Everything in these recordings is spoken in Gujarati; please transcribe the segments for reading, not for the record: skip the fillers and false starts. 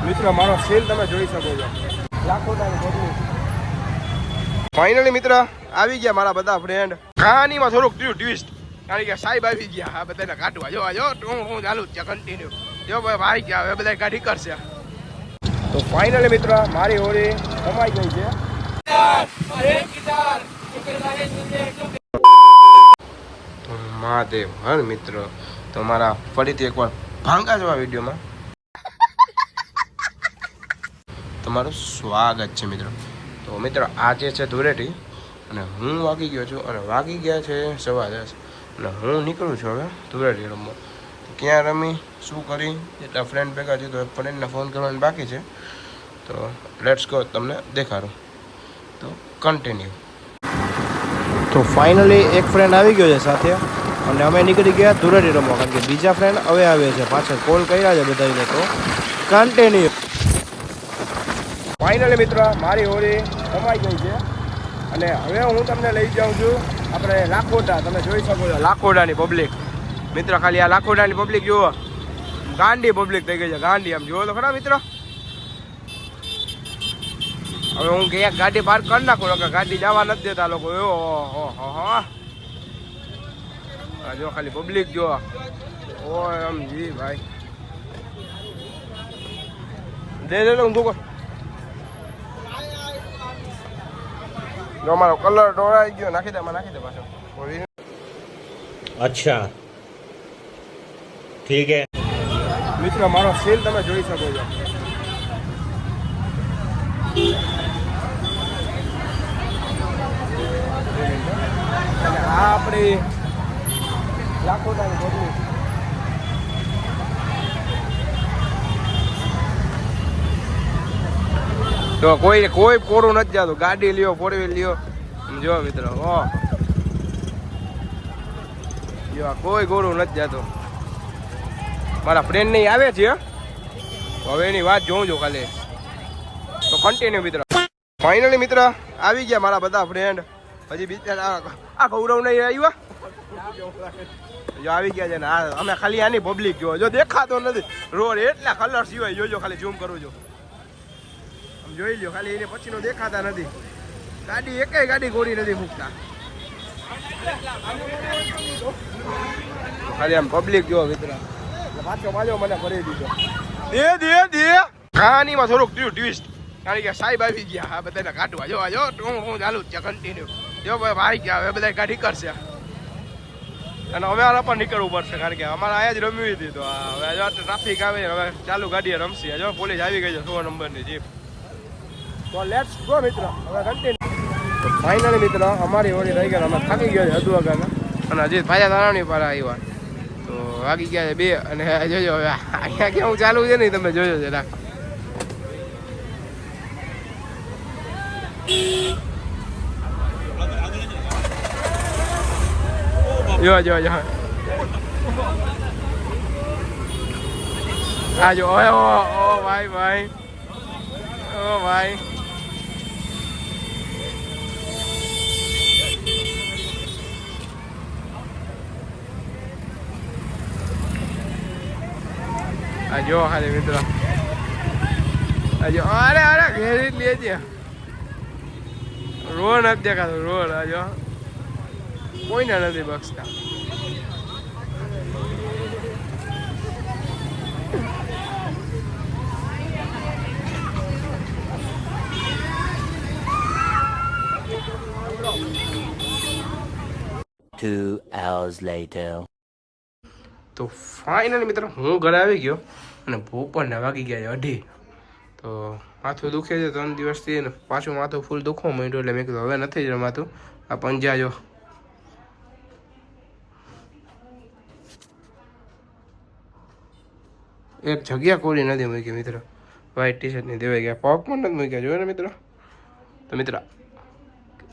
મિત્રો મારો સેલ તમે જોઈ શકો છો, લાખો પબ્લિક. ફાઇનલી મિત્ર આવી ગયા મારા બધા ફ્રેન્ડ. કહાનીમાં થોડુંક ટ્વિસ્ટ, કારણ કે સાહેબ આવી ગયા આ બધાને કાઢવા. જો હું ચાલુ જ છે કન્ટિન્યુ. જો ભાઈ ગયા હવે બધા કાઢી કરશે. તો ફાઇનલી મિત્ર મારી હોળી સમાઈ ગઈ છે. મહાદેવ હર મિત્ર, તો મારા ફરીથી એકવાર ભાંગા જવા વિડીયોમાં તમારું સ્વાગત છે મિત્રો. તો મિત્ર આજે છે ધૂળેટી અને હું વાગી ગયો છું અને વાગી ગયા છે 10:15 અને હું નીકળું છું હવે ધૂળેટી રમવા. ક્યાં રમી શું કરી એટલા ફ્રેન્ડ ભેગા છે, તો ફ્રેન્ડને ફોન કરવાની બાકી છે. તો લેટ્સ ગો, તમને દેખાડું. તો કન્ટિન્યુ. તો ફાઇનલી એક ફ્રેન્ડ આવી ગયો છે સાથે અને અમે નીકળી ગયા ધૂળેટી રમવા, કારણ કે બીજા ફ્રેન્ડ હવે આવે છે પાછળ. કોલ કર્યા છે બધાને. તો કન્ટિન્યુ. ફાઇનલી મિત્ર મારી હોળી સમાઈ ગઈ છે અને હવે હું તમને લઈ જાઉં છું આપણે લાખોટા. તમે જોઈ શકો છો લાખોટાની પબ્લિક. મિત્ર ખાલી આ લાખોટાની પબ્લિક જુઓ, ગાંડી પબ્લિક થઈ ગઈ છે, ગાંડી. આમ જુઓ તો ખરા મિત્ર. હવે હું ક્યાંક ગાડી પાર્ક કરી નાખું, કે ગાડી જવા નથી દેતા લોકો. જો ખાલી પબ્લિક જો. ઓ એમ જી ભાઈ દે હું તું જો મારો કલર ઢોળાઈ ગયો. નાખી દે પાછો. अच्छा ठीक है મિત્રો મારો સેલ તમે જોઈ શકો છો. અને આ આપણી લાખોટાની પબ્લિક. તો કોઈ કોરું નથી જતું. ગાડી લ્યો, 4 વ્હીલ લ્યો. જો મિત્રો જો કોઈ કોરું નથી જતું. મારા ફ્રેન્ડ નહીં આવે છે, હવે એની વાત જોઉં છું ખાલી. તો કન્ટિન્યુ મિત્ર. ફાઇનલી મિત્ર આવી ગયા મારા બધા ફ્રેન્ડ. હજી બિચારા આ ગૌરવ નહીં આવ્યા. જો આવી ગયા છે ને અમે ખાલી આની પબ્લિક જો દેખાતો નથી રોડ. એટલા કલર સિવાય જોજો, ખાલી ઝૂમ કરું છું. જોઈ લો ખાલી એને પછીનો દેખાતા નથી. ગાડી એકેય ગાડી ગોળી નથી મૂકતા. ખાલી આમ પબ્લિક જો મિત્ર. પાછો મને ભરી દીધો. દે કહાનીમાં થોડુંક ટ્વિસ્ટ, કારણ કે સાહેબ આવી ગયા આ બધાને કાઢવા. જો હું ચાલુ જ છે કન્ટિન્યુ. જો ભાઈ ગયા હવે બધા કાઢી કરશે અને હવે આના પર નીકળવું પડશે, કારણ કે અમારે અહીંયા જ રમવી હતી. તો હવે ટ્રાફિક આવે હવે ચાલુ ગાડીએ રમશે. જો પોલીસ આવી ગઈ છે 100 નંબરની જીપ. તો લેટ્સ ગો મિત્ર, હવે કન્ટિન્યુ. તો ફાઇનલી મિત્ર અમારી હોળી રહી ગયા. અમે થાકી ગયા છે હજુ વાગ્યાના અને હજી પાછા તારાણી પર આવ્યા. તો વાગી ગયા છે 2 અને જોજો હવે અહીંયા કેવું ચાલુ છે ને તમે જોજો જરા. જો આ જો ઓ ભાઈ ઓ ભાઈ. આ જો ખાલી મિત્ર આ જો. અરે ઘેરી લેજે. રોડ નથી દેખાતો રોડ. આ જો કોઈને નથી બક્ષતા. Two hours later. તો ફાઇનલી મિત્ર હું ઘરે આવી ગયો અને બપોરના વાગી ગયા છે 2:30. તો માથું દુખે છે 3 દિવસથી ને પાછું માથું ફૂલ દુખવા માંડ્યું. એટલે મેં કીધું હવે નથી જ રમાતું. આ પંજા જો એક જગ્યા કોરી નથી મૂકી મિત્ર. વ્હાઈટ ટી-શર્ટની દેવાઈ ગયા, પગ પણ નથી મૂક્યા. જોયો ને મિત્ર. તો મિત્ર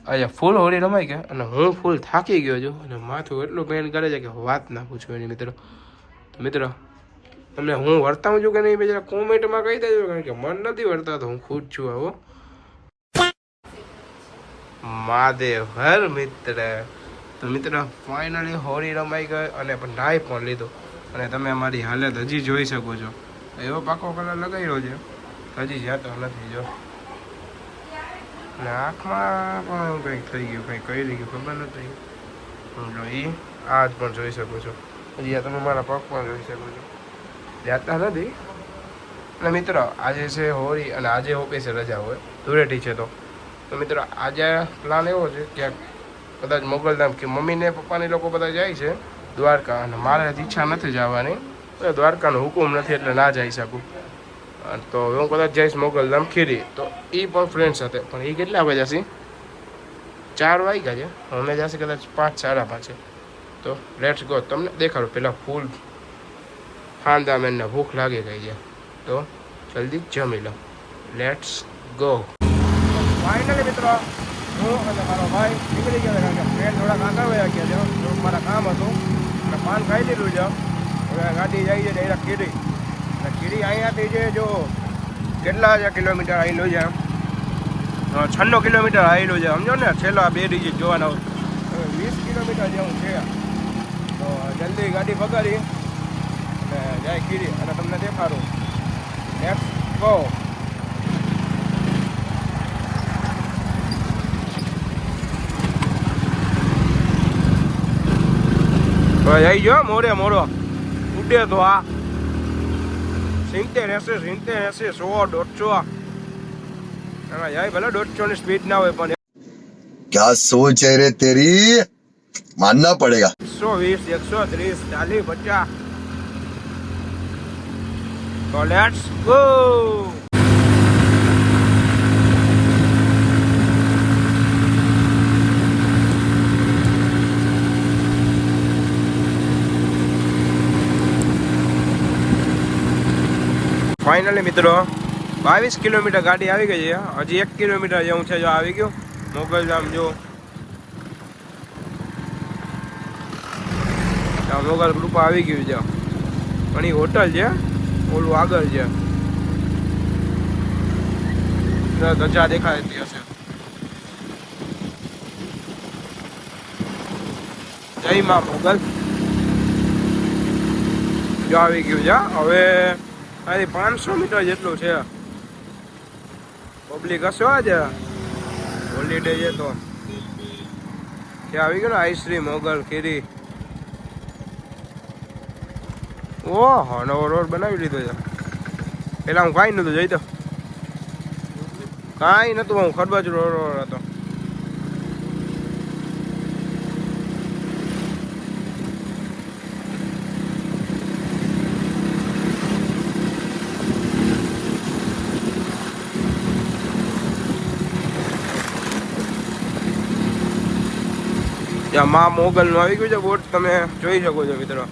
આજે ફૂલ હોળી રમાઈ ગયા અને હું ફૂલ થાકી ગયો છું અને માથું એટલું પેન કરે છે કે વાત ના પૂછો એની મિત્રો. તો મિત્રો તમને હું વર્તાવું છું કે નહીં જરા કોમેન્ટમાં કહી દેજો, કારણ કે મન નથી વર્તા તો હું ખુદ છું. આવો મહાદેવ હર મિત્ર. તો મિત્ર ફાઇનલી હોળી રમાઈ ગઈ અને પણ નાઈ પણ લીધો અને તમે અમારી હાલત હજી જોઈ શકો છો. એવો પાકો કલર લગાવ્યો છે હજી જતો નથી જો. અને આંખમાં પણ કંઈક થઈ ગયું, કંઈક કહી ગયું ખબર નથી. હું જોઈ આજ પણ જોઈ શકો છો. હજી તમે મારા પગ પણ જોઈ શકો છો. જાતા નથી. અને મિત્રો આજે છે હોળી અને આજે ઓફિસે રજા હોય, ધૂળેટી છે. તો મિત્રો આજે પ્લાન એવો છે કે કદાચ મોગલધામ કે મમ્મીને પપ્પાને લોકો બધા જાય છે દ્વારકા, અને મારે ઈચ્છા નથી જવાની. દ્વારકાનો હુકુમ નથી એટલે ના જઈ શકું. તો હું કદાચ જઈશ મોગલધામ ખીરી, તો એ પણ ફ્રેન્ડ સાથે. પણ એ કેટલા વાગ્યા જશે? 4 વાગ્યા છે. અમે જશે કદાચ 5 સાડા 5. તો લેટ્સ ગો. તમને દેખાડો પહેલાં ફૂલ ખાંદા મેનને ભૂખ લાગી ગઈ છે, તો જલ્દી જમી લો. Let's go. ફાઇનલી મિત્રો હું અને મારો ભાઈ નીકળી ગયા, કારણ કે ફ્રેન્ડ થોડાક આગળ વયા ગયા છે. મારા કામ હતું અને પાન ખાઈ લીધું છે. હવે ગાડી જાય છે ડાયરેક્ટ ખીરી. અને ખીરી અહીંયાથી છે જો કેટલા છે કિલોમીટર આવેલું છે, 96 કિલોમીટર આવેલું છે. સમજો ને, છેલ્લા 2 ડિજિટ જોવાના હોય. હવે 20 કિલોમીટર જેવું છે. તો જલ્દી ગાડી પકડી અને જાય ખીરી અને તમને દેખાડું. Let's go. જઈ ગયો મોડે મોડો ઉડે તો આ 70 80 100 150 એમાં જાય. ભલે 150 ની સ્પીડ ના હોય, પણ क्या सोच है रे तेरी, मानना पड़ेगा. 120 130 40 50. તો લેટ્સ ગો. ફાઇનલી મિત્રો 22 કિલોમીટર ગાડી આવી ગઈ છે. હજી 1 કિલોમીટર જેવું છે. જો આવી ગયું મોગલધામ. જો મોગલ ગ્રુપ આવી ગયું છે. પણ એ હોટલ છે, ઓલું આગળ છે. ધજા દેખાતી હશે. જય માં મોગલ. જો આવી ગયું છે. હવે આથી 500 મીટર જેટલું છે. પબ્લિક હશે આજે, હોલિડે છે. તો ત્યાં આવી ગયું ને આઈશ્રી મોગલ ખીરી. ઓહો, નવો રોડ બનાવી લીધો છે. પેલા હું કાંઈ નહોતું જઈ, તો કાંઈ નહોતું. હું ખરબાજ રોડ હતો. ત્યાં મા મોગલનું આવી ગયું છે બોટ, તમે જોઈ શકો છો મિત્રો.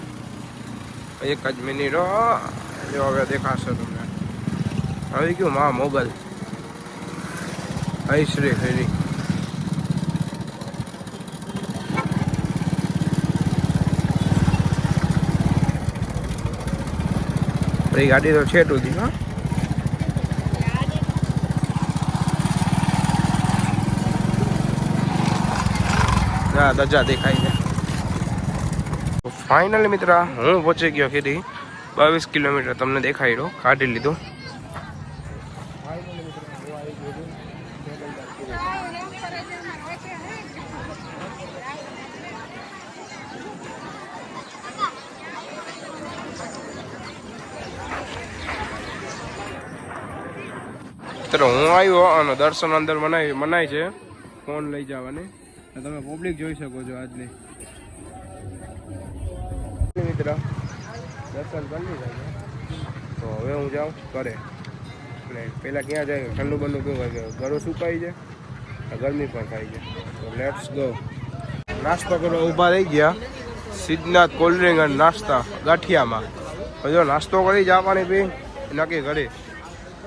એક જ મિનિટ જો હવે દેખાશે તમને. આવી ગયું મા મોગલ આઈશ્રી ફેરી. એ ગાડી તો છે ટૂંકી. હા, ધજા દેખાય છે. ફાઇનલી મિત્ર હું પહોંચી ગયો ખીરી. 22 કિલોમીટર તમને દેખાઈ રહ્યો, કાઢી લીધું. મિત્રો હું આવ્યો અને દર્શન અંદર મનાય છે ફોન લઈ જવાની. તમે પબ્લિક જોઈ શકો છો આજની. મિત્ર દર્શન કરી લીધા, તો હવે હું જાઉં ઘરે. અને પહેલાં ક્યાં જાય, ઠંડુ બંડુ કેવું કે ગળું સુકાઈ જાય, ગરમી પણ થાય છે. તો લેટ્સ ગો. નાસ્તો કરવા ઊભા રહી ગયા. સિદ્ધનાથ કોલ્ડ ડ્રિંક અને નાસ્તા ગાંઠિયામાં. જો નાસ્તો કરી જવાની બી નક્કી કરી.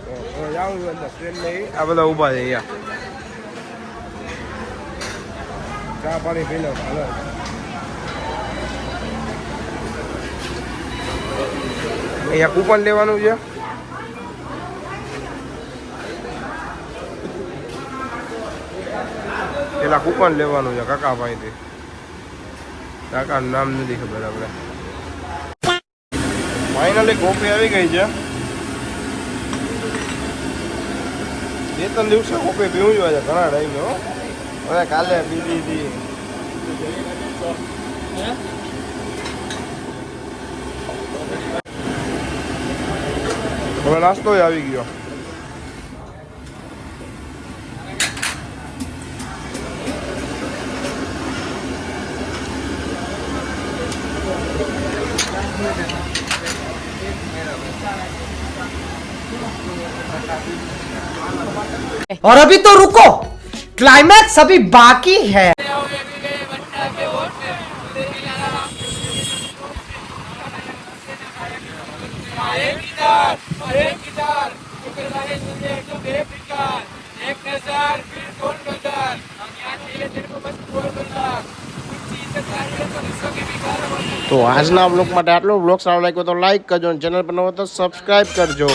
તો હવે જાઉં છું અંદર ટ્રેન લઈ. આ બધા ઊભા છે અહીંયા. ચા પાણી પી લો. હાલો અહીંયા કૂપન લેવાનું છે. પેલા કૂપન લેવાનું છે કાકાભાઈથી. કાકાનું નામ નથી ખબર આપણે. ફાઇનલી કોફી આવી ગઈ છે. 2-3 દિવસે કોફી પીવું જોઈએ ઘણા ટાઈમ હો. હવે કાલે પીધી હતી. હવે નાસ્તો આવી ગયો. और अभी तो रुको, क्लाइमैक्स अभी बाकी है. તો આજના બ્લોગ માટે આટલો. બ્લોગ સારો લાગ્યો તો લાઈક કરજો, ચેનલ પર નવો તો સબસ્ક્રાઇબ કરજો.